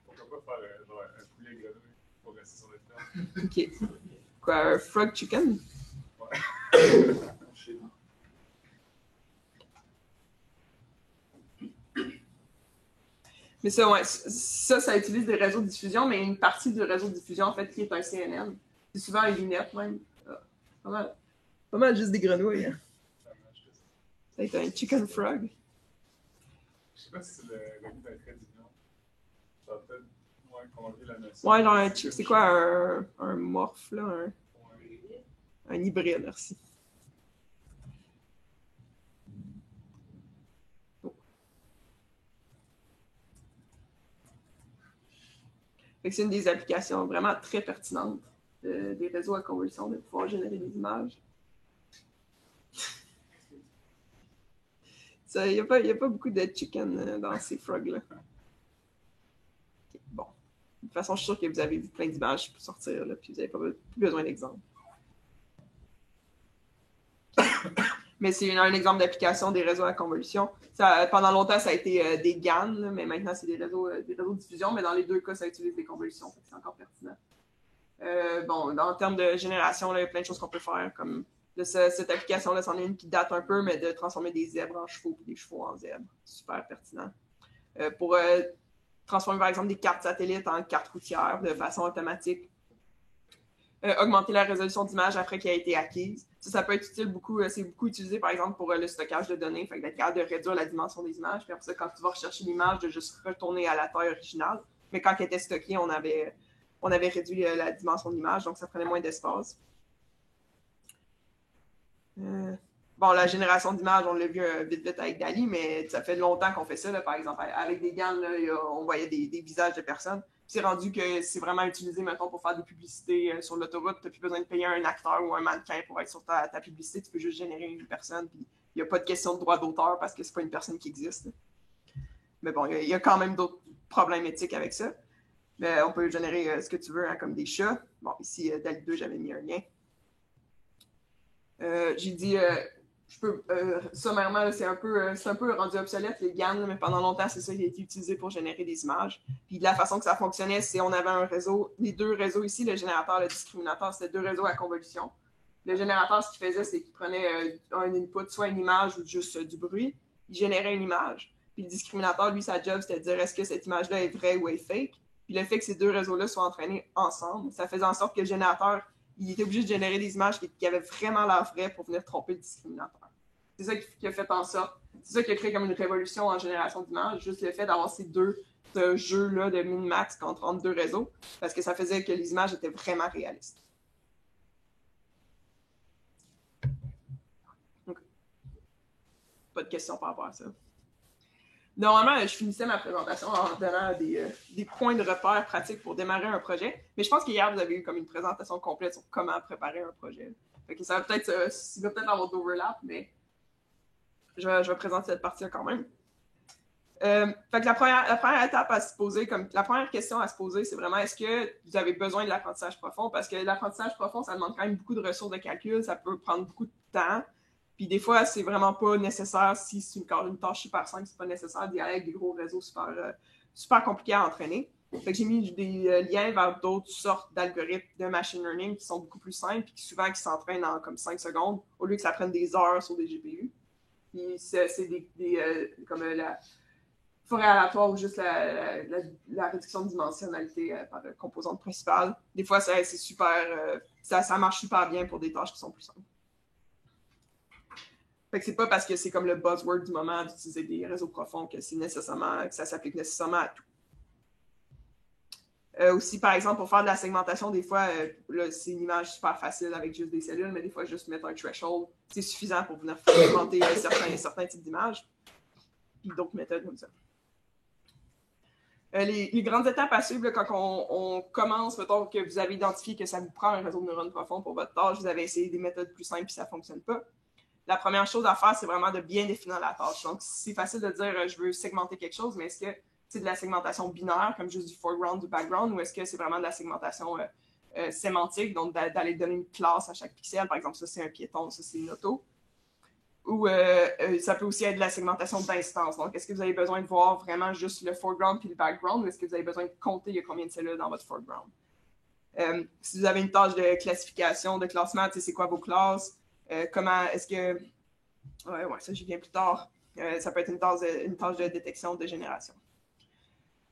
Pourquoi pas faire un poulet grenouille pour rester sur le terme? OK. Quoi, un frog chicken? Ouais. Mais ça utilise des réseaux de diffusion, mais une partie du réseau de diffusion, en fait, qui est un CNN. C'est souvent une lunette, même. Pas mal juste des grenouilles. Hein. Ça va être un chicken frog. Je sais pas si c'est le goût d'un trait d'union. Ça va peut-être conduire la notion. Ouais, genre, c'est quoi un morphe, là? Un hybride, merci. C'est une des applications vraiment très pertinentes des réseaux à convolution de pouvoir générer des images. Il n'y a pas beaucoup de chicken dans ces frogs-là. Okay, bon. De toute façon, je suis sûre que vous avez vu plein d'images pour sortir, là, puis vous n'avez pas plus besoin d'exemples. Mais c'est un exemple d'application des réseaux à convolution. Pendant longtemps, ça a été des GAN, là, mais maintenant, c'est des réseaux de diffusion. Mais dans les deux cas, ça utilise des convolutions. C'est encore pertinent. En termes de génération, là, il y a plein de choses qu'on peut faire. Comme cette application-là, c'en est une qui date un peu, mais de transformer des zèbres en chevaux et des chevaux en zèbres. Super pertinent. Pour transformer, par exemple, des cartes satellites en cartes routières de façon automatique. Augmenter la résolution d'image après qu'elle a été acquise. Ça peut être utile c'est beaucoup utilisé, par exemple, pour le stockage de données, fait d'être capable de réduire la dimension des images. Puis après ça, quand tu vas rechercher l'image, de juste retourner à la taille originale. Mais quand elle était stockée, on avait réduit la dimension de l'image, donc ça prenait moins d'espace. La génération d'images, on l'a vu vite avec DALL-E, mais ça fait longtemps qu'on fait ça, là, par exemple. Avec des GAN, là, on voyait des visages de personnes. C'est rendu que c'est vraiment utilisé, mettons, pour faire des publicités sur l'autoroute. Tu n'as plus besoin de payer un acteur ou un mannequin pour être sur ta publicité. Tu peux juste générer une personne. Puis il n'y a pas de question de droit d'auteur parce que ce n'est pas une personne qui existe. Mais bon, il y a quand même d'autres problèmes éthiques avec ça. Mais on peut générer ce que tu veux, hein, comme des chats. Bon, ici, DALL-E 2, j'avais mis un lien. J'ai dit... sommairement, c'est un peu rendu obsolète, les GAN, mais pendant longtemps, c'est ça qui a été utilisé pour générer des images. Puis de la façon que ça fonctionnait, c'est on avait un réseau, les deux réseaux ici, le générateur et le discriminateur, c'était deux réseaux à convolution. Le générateur, ce qu'il faisait, c'est qu'il prenait un input, soit une image ou juste du bruit. Il générait une image. Puis le discriminateur, lui, sa job, c'était de dire est-ce que cette image-là est vraie ou est fake. Puis le fait que ces deux réseaux-là soient entraînés ensemble, ça faisait en sorte que le générateur, il était obligé de générer des images qui avaient vraiment l'air vraies pour venir tromper le discriminateur. C'est ça qui a fait en sorte, c'est ça qui a créé comme une révolution en génération d'images, juste le fait d'avoir ces deux jeux-là de min-max entre deux réseaux, parce que ça faisait que les images étaient vraiment réalistes. Donc, pas de questions par rapport à ça. Normalement, je finissais ma présentation en donnant des points de repère pratiques pour démarrer un projet. Mais je pense qu'hier, vous avez eu comme une présentation complète sur comment préparer un projet. Fait que ça va peut-être avoir d'overlap, mais je vais présenter cette partie-là quand même. Fait que la première étape à se poser, la première question à se poser, c'est vraiment est-ce que vous avez besoin de l'apprentissage profond? Parce que l'apprentissage profond, ça demande quand même beaucoup de ressources de calcul, ça peut prendre beaucoup de temps. Puis des fois, c'est vraiment pas nécessaire, si c'est une tâche super simple, c'est pas nécessaire d'y aller avec des gros réseaux super compliqués à entraîner. Fait que j'ai mis des liens vers d'autres sortes d'algorithmes de machine learning qui sont beaucoup plus simples et qui souvent s'entraînent en comme 5 secondes au lieu que ça prenne des heures sur des GPU. Puis c'est comme la forêt aléatoire ou juste la réduction de dimensionnalité par composante principale. Des fois, c'est super, ça marche super bien pour des tâches qui sont plus simples. Fait que c'est pas parce que c'est comme le buzzword du moment d'utiliser des réseaux profonds que ça s'applique nécessairement à tout. Aussi, par exemple, pour faire de la segmentation, des fois, là, c'est une image super facile avec juste des cellules, mais des fois, juste mettre un threshold, c'est suffisant pour venir segmenter certains types d'images. Puis d'autres méthodes comme ça. Les grandes étapes à suivre, là, quand on commence, mettons que vous avez identifié que ça vous prend un réseau de neurones profond pour votre tâche, vous avez essayé des méthodes plus simples et ça ne fonctionne pas. La première chose à faire, c'est vraiment de bien définir la tâche. Donc, c'est facile de dire je veux segmenter quelque chose, mais est-ce que c'est de la segmentation binaire, comme juste du foreground, du background, ou est-ce que c'est vraiment de la segmentation sémantique, donc d'aller donner une classe à chaque pixel? Par exemple, ça, c'est un piéton, ça, c'est une auto. Ou ça peut aussi être de la segmentation d'instance. Donc, est-ce que vous avez besoin de voir vraiment juste le foreground puis le background, ou est-ce que vous avez besoin de compter il y a combien de cellules dans votre foreground? Si vous avez une tâche de classification, de classement, c'est quoi vos classes? Comment est-ce que... Ouais, ça, j'y viens plus tard. Ça peut être une tâche de détection de génération.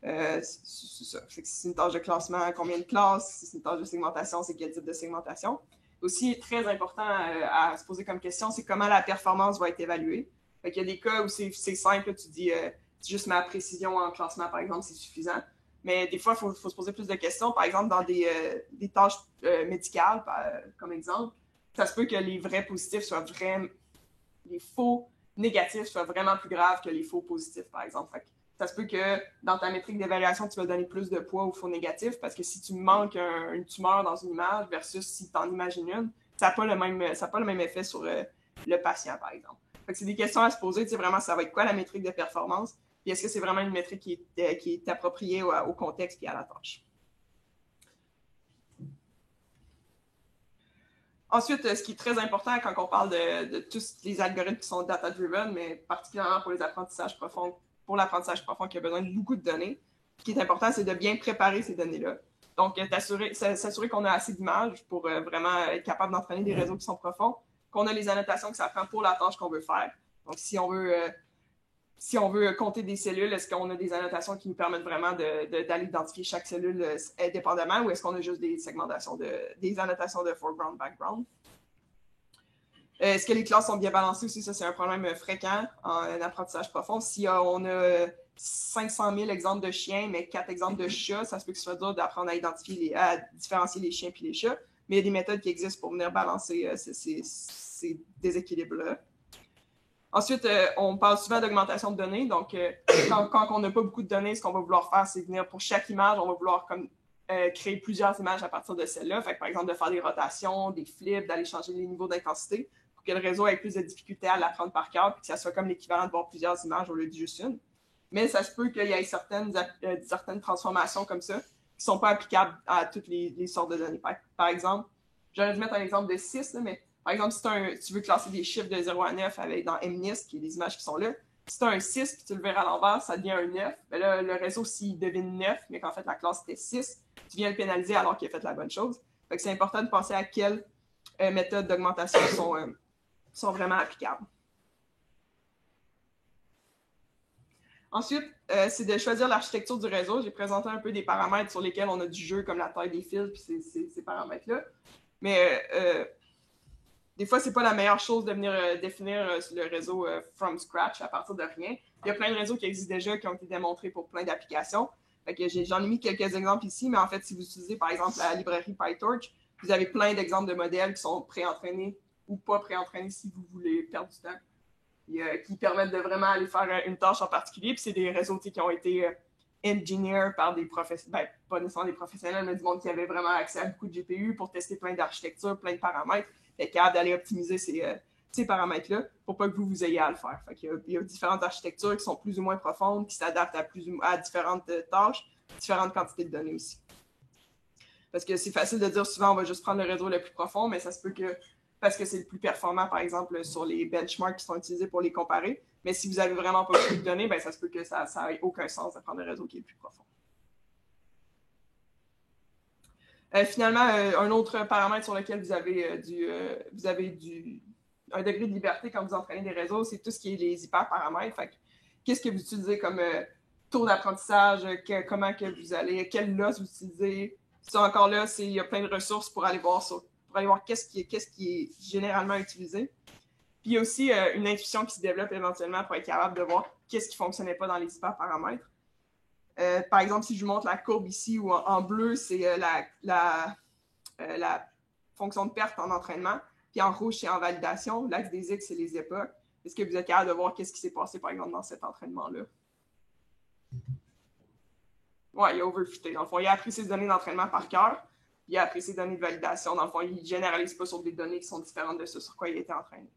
C'est ça. C'est une tâche de classement, combien de classes? Si c'est une tâche de segmentation, c'est quel type de segmentation? Aussi, très important à se poser comme question, c'est comment la performance va être évaluée. Fait qu'il y a des cas où c'est simple, tu dis juste ma précision en classement, par exemple, c'est suffisant. Mais des fois, il faut se poser plus de questions. Par exemple, dans des tâches médicales, comme exemple, ça se peut que les vrais positifs soient vraiment... les faux négatifs soient vraiment plus graves que les faux positifs, par exemple. Fait que ça se peut que dans ta métrique d'évaluation, tu vas donner plus de poids aux faux négatifs parce que si tu manques une tumeur dans une image versus si tu en imagines une, ça n'a pas le même effet sur le patient, par exemple. Fait que c'est des questions à se poser. Tu sais, vraiment, ça va être quoi la métrique de performance? Puis est-ce que c'est vraiment une métrique qui est appropriée au contexte et à la tâche? Ensuite, ce qui est très important quand on parle de tous les algorithmes qui sont data-driven, mais particulièrement pour l'apprentissage profond qui a besoin de beaucoup de données, ce qui est important, c'est de bien préparer ces données-là. Donc, s'assurer qu'on a assez d'images pour vraiment être capable d'entraîner des réseaux qui sont profonds, qu'on a les annotations que ça prend pour la tâche qu'on veut faire. Donc, si on veut compter des cellules, est-ce qu'on a des annotations qui nous permettent vraiment d'aller identifier chaque cellule indépendamment ou est-ce qu'on a juste des annotations de foreground, background? Est-ce que les classes sont bien balancées aussi? Ça, c'est un problème fréquent en apprentissage profond. Si on a 500 000 exemples de chiens, mais 4 exemples de chats, ça se peut que ce soit dur d'apprendre à différencier les chiens et les chats. Mais il y a des méthodes qui existent pour venir balancer ces déséquilibres-là. Ensuite, on parle souvent d'augmentation de données. Donc, quand on n'a pas beaucoup de données, ce qu'on va vouloir faire, c'est venir pour chaque image, on va vouloir créer plusieurs images à partir de celle-là. Fait que, par exemple, de faire des rotations, des flips, d'aller changer les niveaux d'intensité pour que le réseau ait plus de difficultés à l'apprendre par cœur et que ça soit comme l'équivalent de voir plusieurs images au lieu de juste une. Mais ça se peut qu'il y ait certaines transformations comme ça qui ne sont pas applicables à toutes les sortes de données. Par exemple, j'aurais dû mettre un exemple de 6, là, mais par exemple, si tu veux classer des chiffres de 0 à 9 dans MNIST, qui est les images qui sont là, si tu as un 6 puis tu le verras à l'envers, ça devient un 9. Mais là, le réseau, s'il devine 9, mais qu'en fait la classe était 6, tu viens le pénaliser alors qu'il a fait la bonne chose. Fait que c'est important de penser à quelle méthodes d'augmentation sont vraiment applicables. Ensuite, c'est de choisir l'architecture du réseau. J'ai présenté un peu des paramètres sur lesquels on a du jeu, comme la taille des fils, puis ces paramètres-là. Mais des fois, c'est pas la meilleure chose de venir définir le réseau from scratch, à partir de rien. Il y a plein de réseaux qui existent déjà, qui ont été démontrés pour plein d'applications. J'en ai mis quelques exemples ici, mais en fait, si vous utilisez par exemple la librairie PyTorch, vous avez plein d'exemples de modèles qui sont pré-entraînés ou pas pré-entraînés si vous voulez perdre du temps, qui permettent de vraiment aller faire une tâche en particulier. Puis c'est des réseaux qui ont été engineered par des professionnels, pas nécessairement des professionnels, mais du monde qui avait vraiment accès à beaucoup de GPU pour tester plein d'architectures, plein de paramètres, et capable d'aller optimiser ces paramètres-là pour pas que vous ayez à le faire. Il y a différentes architectures qui sont plus ou moins profondes, qui s'adaptent à différentes tâches, différentes quantités de données aussi. Parce que c'est facile de dire souvent on va juste prendre le réseau le plus profond, mais ça se peut que, parce que c'est le plus performant, par exemple, sur les benchmarks qui sont utilisés pour les comparer, mais si vous n'avez vraiment pas beaucoup de données, ben, ça se peut que ça n'ait aucun sens de prendre le réseau qui est le plus profond. Finalement, un autre paramètre sur lequel vous avez un degré de liberté quand vous entraînez des réseaux, c'est tout ce qui est les hyperparamètres. Qu'est-ce que vous utilisez comme taux d'apprentissage, quel loss vous utilisez. Ça, encore là, il y a plein de ressources pour aller voir qu'est-ce qui est généralement utilisé. Puis il y a aussi une intuition qui se développe éventuellement pour être capable de voir qu'est-ce qui ne fonctionnait pas dans les hyperparamètres. Par exemple, si je vous montre la courbe ici, où en bleu, c'est la fonction de perte en entraînement, puis en rouge, c'est en validation. L'axe des X, c'est les époques. Est-ce que vous êtes capable de voir qu'est-ce qui s'est passé, par exemple, dans cet entraînement-là? Oui, il a overfité. Dans le fond, il a appris ses données d'entraînement par cœur, puis il a appris ses données de validation. Dans le fond, il ne généralise pas sur des données qui sont différentes de ce sur quoi il a été entraîné.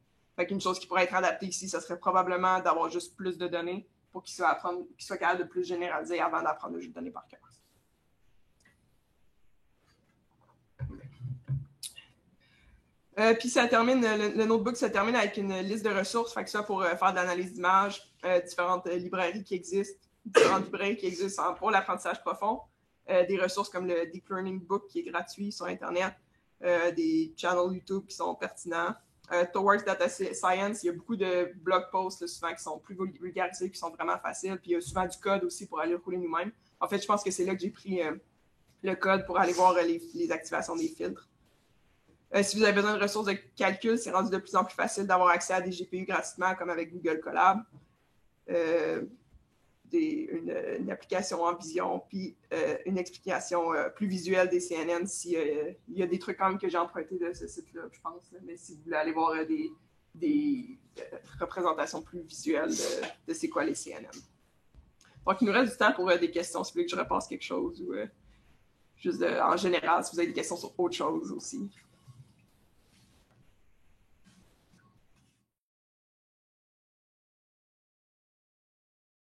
Une chose qui pourrait être adaptée ici, ce serait probablement d'avoir juste plus de données pour qu'il soit capable de plus généraliser avant d'apprendre le jeu de données par cœur. Puis ça termine, le notebook se termine avec une liste de ressources, que ça pour faire de l'analyse d'images, différentes librairies qui existent pour l'apprentissage profond, des ressources comme le Deep Learning Book qui est gratuit sur Internet, des channels YouTube qui sont pertinents. Towards Data Science, il y a beaucoup de blog posts là, souvent qui sont plus vulgarisés, qui sont vraiment faciles, puis il y a souvent du code aussi pour aller le rouler nous-mêmes. En fait, je pense que c'est là que j'ai pris le code pour aller voir les activations des filtres. Si vous avez besoin de ressources de calcul, c'est rendu de plus en plus facile d'avoir accès à des GPU gratuitement, comme avec Google Colab. Une application en vision, puis une explication plus visuelle des CNN. Il y a des trucs quand même que j'ai empruntés de ce site-là, je pense. Mais si vous voulez aller voir des représentations plus visuelles de c'est quoi les CNN. Donc, il nous reste du temps pour des questions, si vous voulez que je repasse quelque chose, ou juste en général, si vous avez des questions sur autre chose aussi.